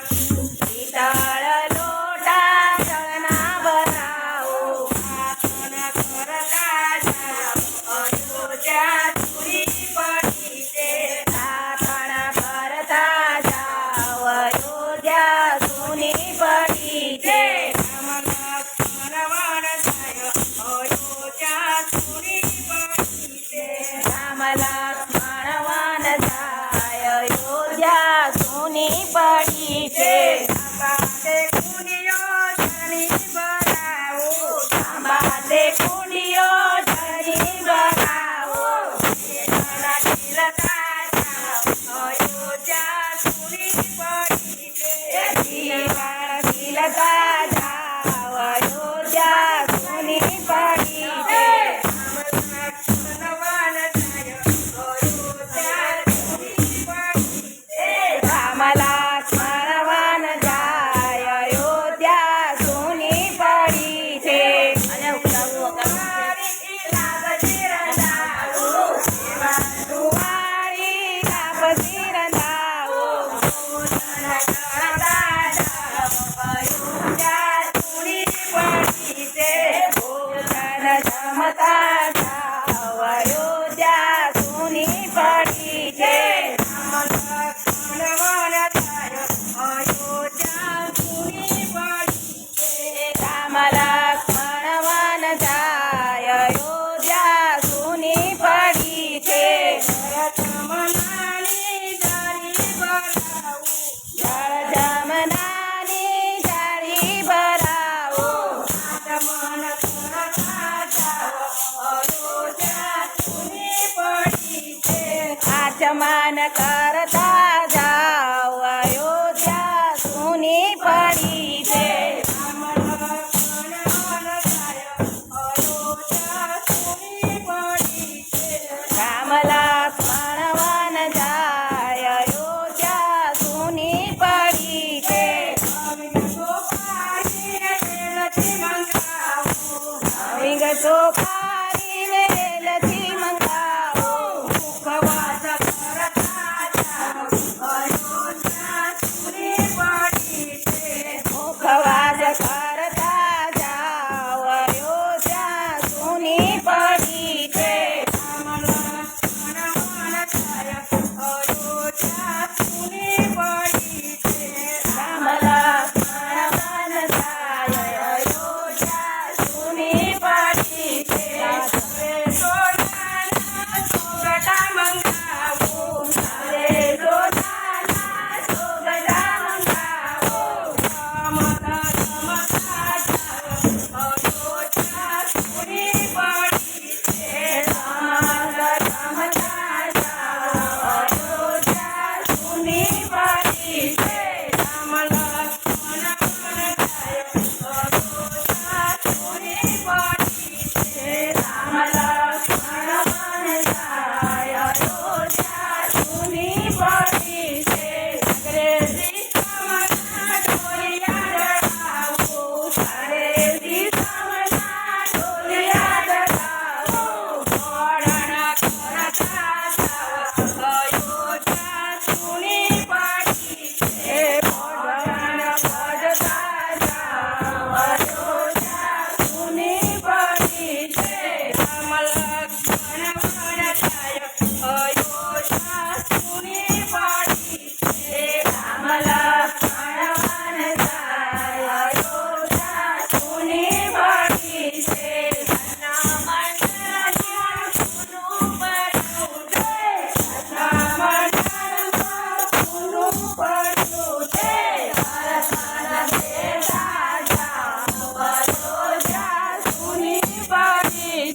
પિત્તળ લોટા જળના ભરાવો સ્થાપન કરતા જાઓ અયોધ્યા સુરી પડી છે સ્થાપન કરતા જાઓ અયોધ્યા સુની પડી છે રામ લક્ષ્મણ વન જાય અયોધ્યા સુની પડી છે અંબાતે કુંડીઓ જળની ભરાવો અંબાતે કુંડીઓ જળની ભરાવો ખીલતા જાઓ અયોધ્યા સુની પડી છે દીવાણ ખીલતા જાઓ અયોધ્યા સુની પડી છે રામ લક્ષ્મણ વન જાય અયોધ્યા સુની પડી છે અને કુંવારી લાપસી રંધાવો કુંવારી લાપસી રંધાવો અયોધ્યા સુની પડી છે ભોજન જમતા જાઓ અયોધ્યા સુની પડી છે રામ લક્ષ્મણ વન જાય અયોધ્યા સુની પડી છે જળ જમનાની જાળી ભરાવો આચમન કરતા જાઓ અયોધ્યા સુની પડી છે રામ લક્ષ્મણ વન જાય અયોધ્યા સુની પડી છે વિગતો પારી વેલથી મંગાવો મુખવાસ કરતા જાઓ અયોધ્યા સુની પડી છે મુખવાસ કરતા જાઓ અયોધ્યા સુની પડી છે રામ લક્ષ્મણ વન જાય અયોધ્યા સુની પડી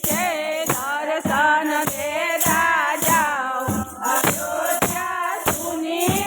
છે દર્શન દેતા જાઓ અયોધ્યા સુની